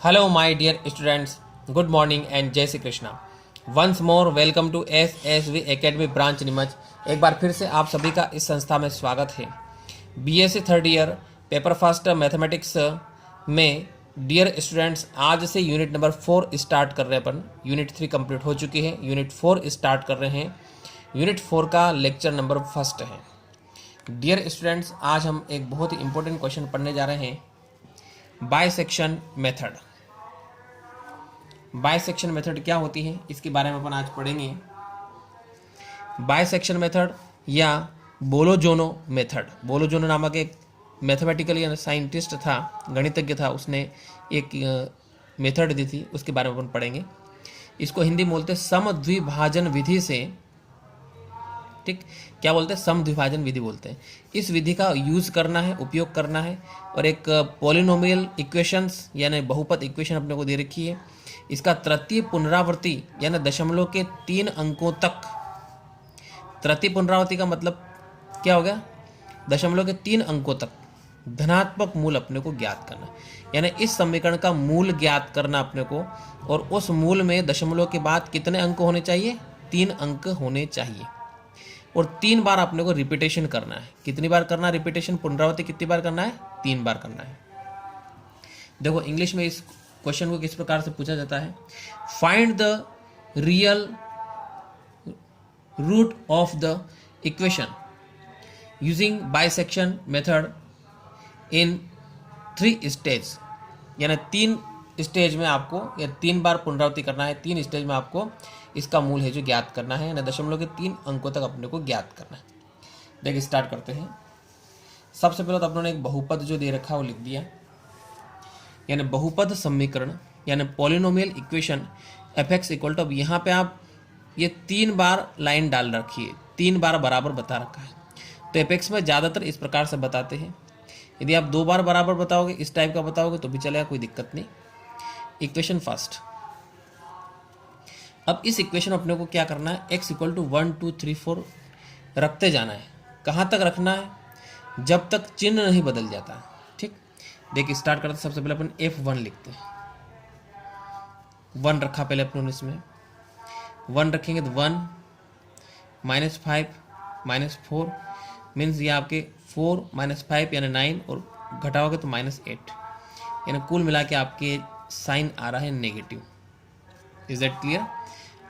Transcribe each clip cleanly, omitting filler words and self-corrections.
Hello, my dear students. Good morning and जय Shri Krishna. Once more, welcome to SSV Academy branch Neemuch. एक बार फिर से आप सभी का इस संस्था में स्वागत है. BSc third year paper first mathematics में डियर स्टूडेंट्स आज से यूनिट नंबर 4 स्टार्ट कर रहे हैं अपन. यूनिट 3 कंप्लीट हो चुकी है, यूनिट 4 स्टार्ट कर रहे हैं. यूनिट 4 का लेक्चर नंबर फर्स्ट है. डियर स्टूडेंट्स आज हम एक बहुत ही इंपॉर्टेंट क्वेश्चन पढ़ने जा रहे हैं. Bisection method. बायसेक्शन मेथड क्या होती है इसके बारे में अपन आज पढ़ेंगे. बायसेक्शन मेथड या बोलोजोनो मेथड. बोलोजोनो नामक एक मैथमेटिकल साइंटिस्ट था, गणितज्ञ था, उसने एक मेथड दी थी, उसके बारे में अपन पढ़ेंगे. इसको हिंदी में बोलते हैं समद्विभाजन विधि से. ठीक, क्या बोलते हैं? समद्विभाजन विधि बोलते हैं. इस विधि का यूज़ करना है, उपयोग करना है. और एक पॉलिनोमियल इक्वेशंस यानी बहुपद इक्वेशन अपने को दे रखी है. इसका तृतीय पुनरावृत्ति यानी दशमलव के 3 अंकों तक. तृतीय पुनरावृत्ति का मतलब क्या हो गया? दशमलव के 3 अंकों तक धनात्मक मूल अपने को ज्ञात करना, यानी इस समीकरण का मूल ज्ञात करना अपने को. और उस मूल में दशमलव के बाद कितने अंक होने चाहिए? 3 अंक होने चाहिए. और 3 बार अपने को रिपीटेशन करना है. कितनी बार करना है रिपीटेशन? पुनरावृत्ति कितनी बार करना है? 3 बार करना है. देखो इंग्लिश में इस क्वेश्चन को किस प्रकार से पूछा जाता है. Find the real root of the equation using bisection method in 3 stage. यानी 3 स्टेज में आपको या 3 बार पुनरावृत्ति करना है. 3 स्टेज में आपको इसका मूल है जो ज्ञात करना है, यानी दशमलव के 3 अंकों तक अपने को ज्ञात करना है. देखिए स्टार्ट करते हैं. सबसे पहले तो अपनों एक बहुपद जो दे रखा है वो लिख दिया, यानी बहुपद समीकरण यानी polynomial equation F X equal to. अब यहाँ पे आप ये 3 बार लाइन डाल रखिए, 3 बार बराबर बता रखा है. तो एफ एक्स में ज़्यादातर इस प्रकार से बताते हैं. यदि आप 2 बार बराबर बताओगे, इस टाइप का बताओगे तो भी चलेगा, कोई दिक्कत नहीं. Equation first. अब इस इक्वेशन अपने को क्या करना है? एक्स इक्वल टू 1 2 3 4 रखते जाना है. कहाँ तक रखना है? जब तक चिन्ह नहीं बदल जाता. ठीक, देखिए स्टार्ट करते. सबसे पहले अपन F1 लिखते हैं. 1 रखा पहले अपन इसमें. 1 रखेंगे तो 1 -5 -4 मीन्स ये आपके 4 -5 यानी 9 और घटाओगे तो -8, यानी कुल मिला के आपके साइन आ रहा है नेगेटिव. Is that clear?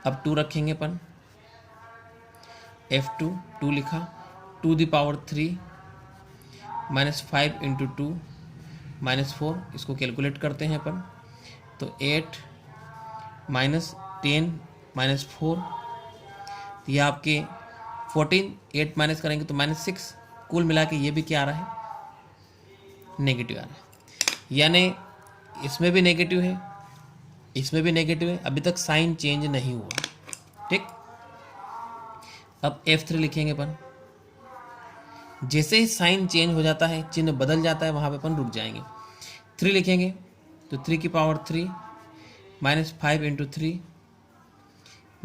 अब 2 रखेंगे अपन. F2 2 लिखा. 2 दी पावर 3 -5 × 2 -4. इसको कैलकुलेट करते हैं अपन तो 8 -10 -4 ये आपके 14. 8 माइनस करेंगे तो -6. कुल मिला के ये भी क्या आ रहा है? नेगेटिव आ रहा है. यानी इसमें भी नेगेटिव है, इसमें भी नेगेटिव है. अभी तक साइन चेंज नहीं हुआ. ठीक, अब F3 लिखेंगे अपन. जैसे ही साइन चेंज हो जाता है, चिन्ह बदल जाता है, वहाँ पे अपन रुक जाएंगे. 3 लिखेंगे तो 3 की पावर 3 -5 × 3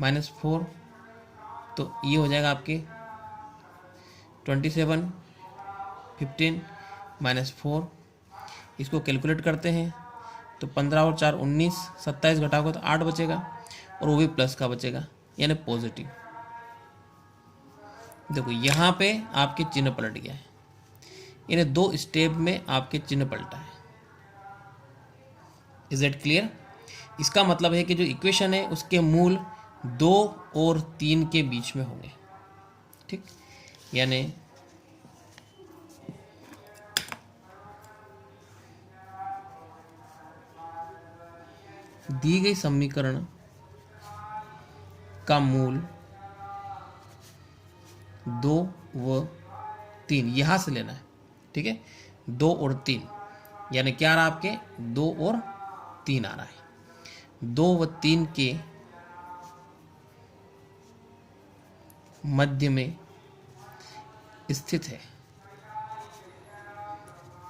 -4 तो ये हो जाएगा आपके 27 15 -4. इसको कैलकुलेट करते हैं तो 15 और 4 19, 27 घटाओगे तो 8 बचेगा और वो भी प्लस का बचेगा यानी पॉजिटिव. देखो यहाँ पे आपके चिन्ह पलट गया है, यानी 2 स्टेप में आपके चिन्ह पलटा है. Is that clear? इसका मतलब है कि जो इक्वेशन है उसके मूल 2 और 3 के बीच में होंगे. ठीक, यानी दी गई समीकरण का मूल 2 व 3 यहां से लेना है. ठीक है, 2 और 3 यानी क्या आ रहा है आपके? 2 और 3 आ रहा है. 2 व 3 के मध्य में स्थित है.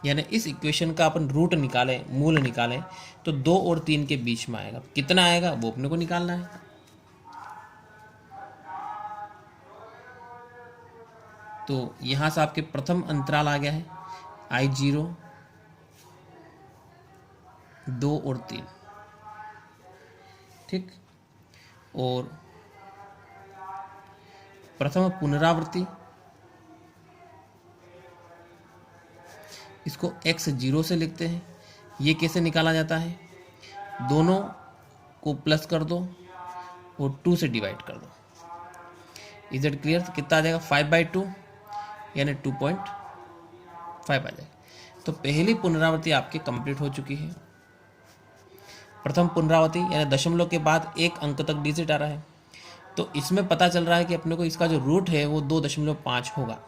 यानी इस इक्वेशन का अपन रूट निकालें, मूल निकालें तो 2 और 3 के बीच में आएगा. कितना आएगा वो अपने को निकालना है. तो यहाँ से आपके प्रथम अंतराल आ गया है I0 2 और 3, ठीक। और प्रथम पुनरावृत्ति, इसको x0 से लिखते हैं। ये कैसे निकाला जाता है, दोनों को प्लस कर दो और 2 से डिवाइड कर दो। Is it clear? तो कितना आ जाएगा, 5/2 यानी 2.5 आ जाएगा। तो पहली पुनरावृत्ति आपकी कंप्लीट हो चुकी है। प्रथम पुनरावृत्ति यानी दशमलव के बाद एक अंक तक डिजिट आ रहा है, तो इसमें पता चल रहा है कि अपने को इसका जो रूट है वो 2.5 होगा,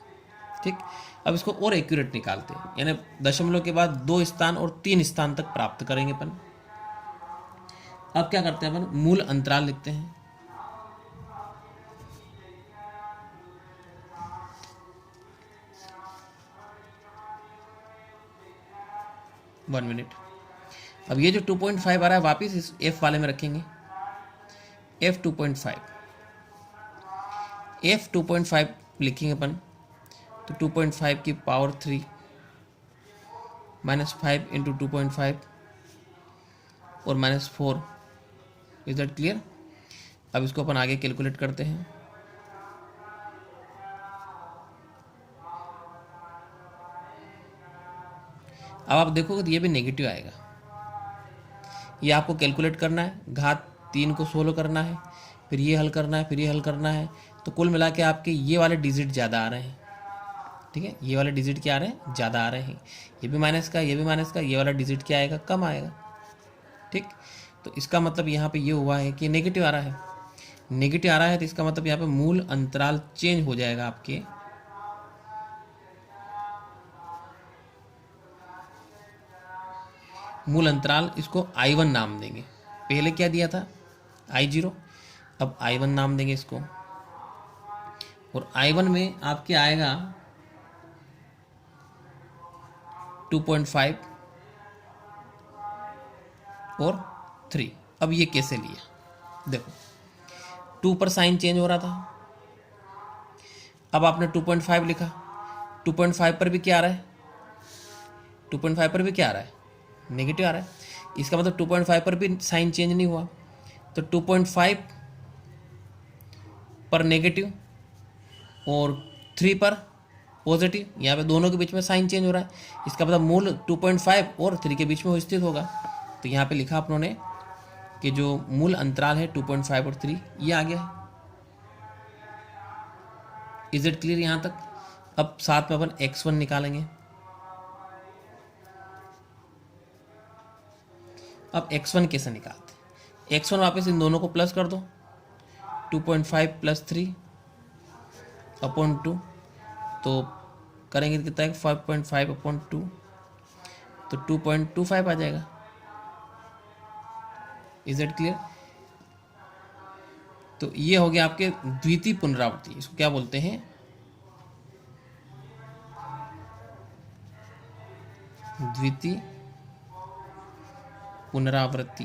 ठीक। अब इसको और एक्यूरेट निकालते हैं, यानी दशमलव के बाद 2 स्थान और 3 स्थान तक प्राप्त करेंगे अपन। अब क्या करते हैं अपन, मूल अंतराल लिखते हैं। One minute. अब ये जो 2.5 आ रहा है वापिस इस f वाले में रखेंगे, f 2.5, f 2.5 लिखेंगे अपन, तो 2.5 की पावर 3 -5 इंटू 2.5 और -4। Is that clear? अब इसको अपन आगे कैलकुलेट करते हैं। अब आप देखोगे तो ये भी नेगेटिव आएगा। ये आपको कैलकुलेट करना है, घात 3 को सोल्व करना है, फिर ये हल करना है, फिर ये हल करना है। तो कुल मिला के आपके ये वाले डिजिट ज़्यादा आ रहे हैं, ठीक है। ये वाले डिजिट क्या आ रहे हैं, ज़्यादा आ रहे हैं। ये भी माइनस का, ये भी माइनस का, ये वाला डिजिट क्या आएगा, कम आएगा, ठीक। तो इसका मतलब यहाँ पे ये हुआ है कि नेगेटिव आ रहा है। नेगेटिव आ रहा है तो इसका मतलब यहाँ पे मूल अंतराल चेंज हो जाएगा आपके। मूल अंतराल, इसको I1 नाम देंगे। पहले क्या दिया था, I0, अब I1 नाम देंगे इसको। और I1 में आपके आएगा 2.5 और 3। अब ये कैसे लिया, देखो 2 पर साइन चेंज हो रहा था, अब आपने 2.5 लिखा, 2.5 पर भी क्या आ रहा है, 2.5 पर भी क्या आ रहा है, नेगेटिव आ रहा है। इसका मतलब 2.5 पर भी साइन चेंज नहीं हुआ, तो 2.5 पर नेगेटिव और 3 पर पॉजिटिव, यहाँ पे दोनों के बीच में साइन चेंज हो रहा है। इसका मतलब मूल 2.5 और 3 के बीच में वो स्थित होगा। तो यहाँ पे लिखा अपनों ने कि जो मूल अंतराल है 2.5 और 3, ये आ गया है। इज इट क्लियर यहाँ तक? अब साथ में अपन x1 निकालेंगे। अब x1 कैसे निकालते हैं, x1 वापस इन दोनों को प्लस कर दो, 2.5 + 3/2, तो करेंगे कितना है, 5.5/2, तो 2.25 आ जाएगा। Is it clear? तो ये हो गया आपके द्वितीय पुनरावृत्ति। इसको क्या बोलते हैं, द्वितीय पुनरावृत्ति।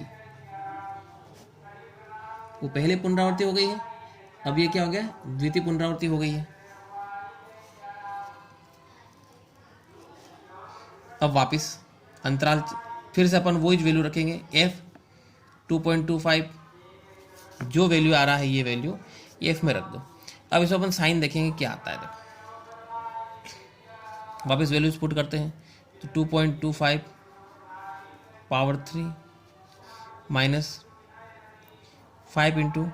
वो पहले पुनरावृत्ति हो गई है, अब ये क्या हो गया, द्वितीय पुनरावृत्ति हो गई है। अब वापस अंतराल फिर से अपन वही वैल्यू रखेंगे, f 2.25, जो वैल्यू आ रहा है ये वैल्यू f में रख दो। अब इसमें अपन साइन देखेंगे क्या आता है। देखो वापस वैल्यूज पुट करते हैं, तो 2.25 पावर 3 -5 इंटू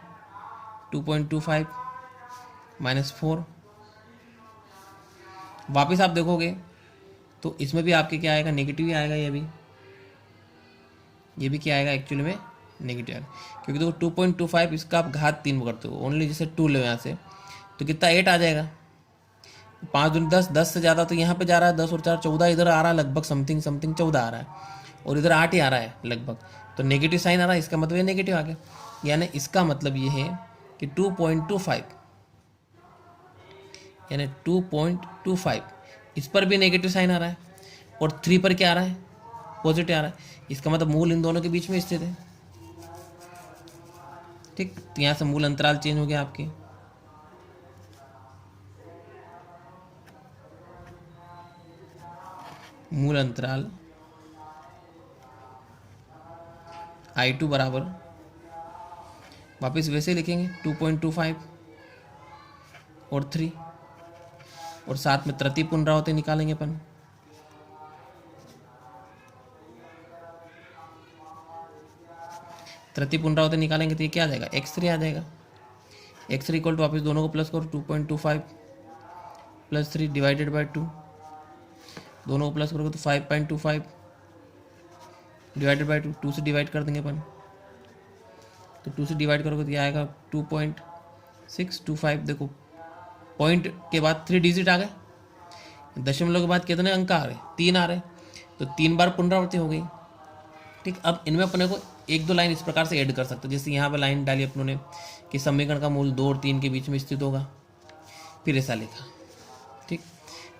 2.25 -4। वापस आप देखोगे तो इसमें भी आपके क्या आएगा, नेगेटिव ही आएगा। ये भी क्या आएगा, एक्चुअली में नेगेटिव आएगा, क्योंकि देखो 2.25 इसका आप घात 3 करते हो, ओनली जैसे 2 लो यहाँ से, तो कितना 8 आ जाएगा। 5 दूनी 10, 10 से ज़्यादा तो यहाँ पे जा रहा है, 10 और 4 14, इधर आ रहा है लगभग समथिंग 14 आ रहा है, और इधर 8 ही आ रहा है लगभग, तो नेगेटिव साइन आ रहा है। इसका मतलब ये नेगेटिव आ गया, यानी इसका मतलब ये है कि 2.25 यानी 2.25 इस पर भी नेगेटिव साइन आ रहा है, और 3 पर क्या आ रहा है, पॉजिटिव आ रहा है। इसका मतलब मूल इन दोनों के बीच में स्थित है, ठीक। तो यहाँ से मूल अंतराल चेंज हो गया आपके। मूल अंतराल I2 बराबर वापस वैसे लिखेंगे 2.25 और 3 और साथ में तृतीय पुनरावृत्ति निकालेंगे अपन। तृतीय पुनरावृत्ति निकालेंगे तो ये क्या आ जाएगा, x3 आ जाएगा। x3 इक्वल टू वापस दोनों को प्लस करो 2.25 प्लस 3 डिवाइडेड बाई 2, दोनों को प्लस करोगे तो 5.25 डिवाइडेड बाई 2, 2 से डिवाइड कर देंगे अपन, तो 2 से डिवाइड करोगे तो ये आएगा 2.625। देखो पॉइंट के बाद 3 डिजिट आ गए, दशमलव के बाद कितने अंक आ रहे, 3 आ रहे, तो 3 बार पुनरावृत्ति हो गई। ठीक, अब इनमें अपने को 1-2 लाइन इस प्रकार से ऐड कर सकते हैं। जैसे यहाँ पे लाइन डाली अपनों ने कि समीकरण का मूल 2 और 3 के बीच में स्थित होगा, फिर ऐसा लिखा। ठीक,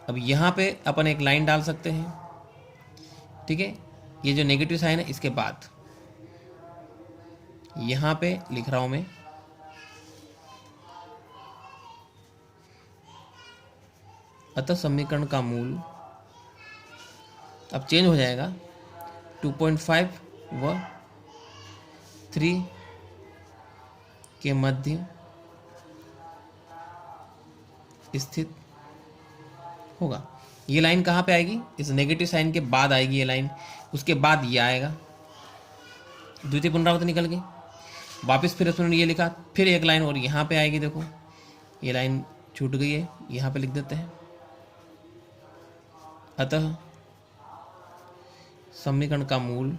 अब यहाँ पे अपन एक लाइन डाल सकते हैं। ठीक है, ये जो नेगेटिव साइन है इसके बाद यहाँ पे लिख रहा हूँ मैं अतः समीकरण का मूल अब चेंज हो जाएगा 2.5 व 3 के मध्य स्थित होगा। ये लाइन कहाँ पे आएगी, इस नेगेटिव साइन के बाद आएगी ये लाइन, उसके बाद ये आएगा। द्वितीय पुनरावृत्ति निकल गई, वापस फिर उसने ये लिखा, फिर एक लाइन और यहाँ पे आएगी। देखो ये लाइन छूट गई है, यहाँ पे लिख देते हैं अतः समीकरण का मूल,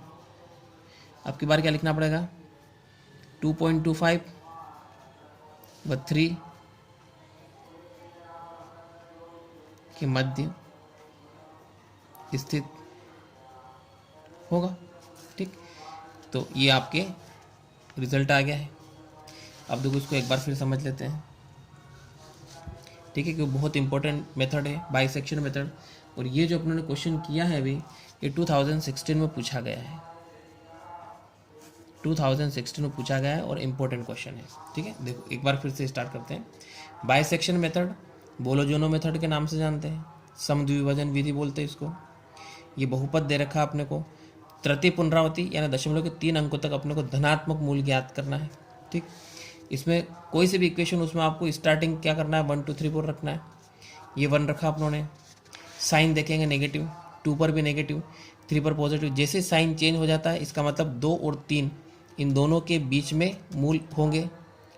अब की बार क्या लिखना पड़ेगा, 2.25 व 3 के मध्य स्थित होगा। ठीक, तो ये आपके रिजल्ट आ गया है। अब देखो इसको एक बार फिर समझ लेते हैं। ठीक है, क्योंकि बहुत इंपॉर्टेंट मेथड है बाइसेक्शन मेथड, और ये जो अपने क्वेश्चन किया है अभी ये 2016 में पूछा गया है, 2016 में पूछा गया है और इम्पोर्टेंट क्वेश्चन है। ठीक है, देखो एक बार फिर से स्टार्ट करते हैं। बाइसेक्शन मेथड बोलोजोनो मेथड के नाम से जानते हैं, समद्विभाजन विधि बोलते हैं इसको। ये बहुपद दे रखा है अपने को, तृतीय पुनरावृत्ति यानी दशमलव के 3 अंकों तक अपने को धनात्मक मूल ज्ञात करना है। ठीक, इसमें कोई से भी इक्वेशन उसमें आपको स्टार्टिंग क्या करना है, 1 2 3 4 रखना है। ये 1 रखा अपनों ने, साइन देखेंगे नेगेटिव, 2 पर भी नेगेटिव, 3 पर पॉजिटिव। जैसे साइन चेंज हो जाता है इसका मतलब 2 और 3 इन दोनों के बीच में मूल होंगे।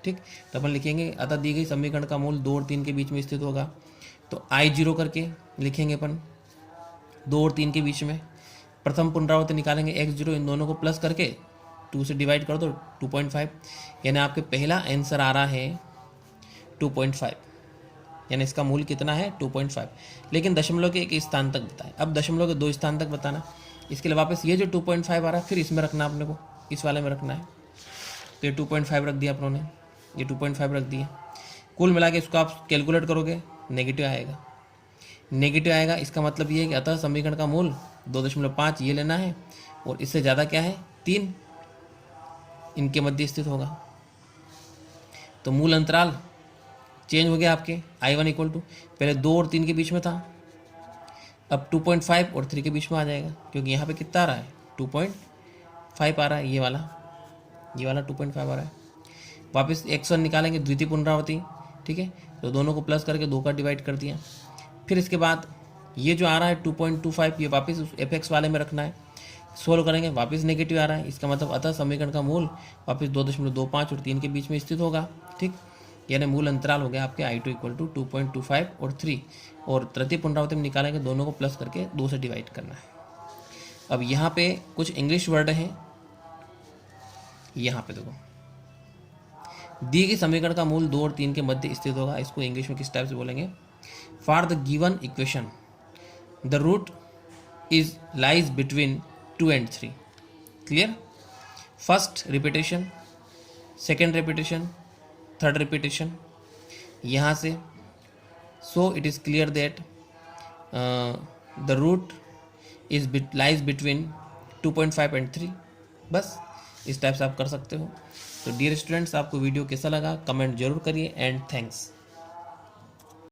ठीक, तो अपन लिखेंगे अतः दी गई समीकरण का मूल 2 और 3 के बीच में स्थित होगा, तो I0 करके लिखेंगे अपन 2 और 3 के बीच में। प्रथम पुनरावृत्ति निकालेंगे x0, इन दोनों को प्लस करके 2 से डिवाइड कर दो 2.5, यानी आपके पहला आंसर आ रहा है 2.5, यानी इसका मूल कितना है 2.5। लेकिन दशमलव के एक स्थान तक बताएं, अब दशमलव के 2 स्थान तक बताना। इसके लिए वापस ये जो 2.5 आ रहा है फिर इसमें रखना अपने को, इस वाले में रखना है। तो ये 2.5 रख दिया अपनों ने, ये 2.5 रख दिया। कुल मिला के इसको आप कैलकुलेट करोगे नेगेटिव आएगा, नेगेटिव आएगा। इसका मतलब ये है कि अतः समीकरण का मूल 2.5 ये लेना है और इससे ज़्यादा क्या है 3 इनके मध्य स्थित होगा। तो मूल अंतराल चेंज हो गया आपके, I1 इक्वल टू पहले 2 और 3 के बीच में था, अब 2.5 और 3 के बीच में आ जाएगा, क्योंकि यहाँ पे कितना आ रहा है 2.5 आ रहा है, ये वाला 2.5 आ रहा है। वापस x1 निकालेंगे द्वितीय पुनरावृत्ति। ठीक है, तो दोनों को प्लस करके 2 का डिवाइड कर दिया। फिर इसके बाद ये जो आ रहा है 2.25 ये वापस उस fx वाले में रखना है, सोल्व करेंगे वापस नेगेटिव आ रहा है। इसका मतलब अतः समीकरण का मूल वापस 2.25 और 3 के बीच में स्थित होगा। ठीक, यानी मूल अंतराल हो गया आपके I2 इक्वल टू 2.25 और 3, और तृतीय पुनरावृत्ति में निकालेंगे दोनों को प्लस करके 2 से डिवाइड करना है। अब यहाँ पे कुछ इंग्लिश वर्ड हैं, यहाँ पे देखो दी गई समीकरण का मूल 2 और 3 के मध्य स्थित होगा। इसको इंग्लिश में किस टाइप से बोलेंगे, for the given equation the root is lies between 2 and 3। Clear, first repetition, second repetition, third repetition यहाँ से। So it is clear that the root is lies between 2.5 and 3। बस इस टाइप से आप कर सकते हो। तो डियर स्टूडेंट्स, आपको वीडियो कैसा लगा कमेंट जरूर करिए, एंड थैंक्स।